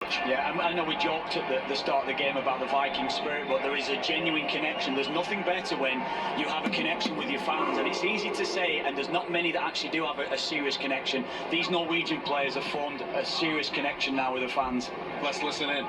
pitch. Yeah, I know we joked at the start of the game about the Viking spirit, but there is a genuine connection. There's nothing better when you have a connection with your fans, and it's easy to say, and there's not many that actually do have a serious connection. These Norwegian players have formed a serious connection now with the fans. Let's listen in.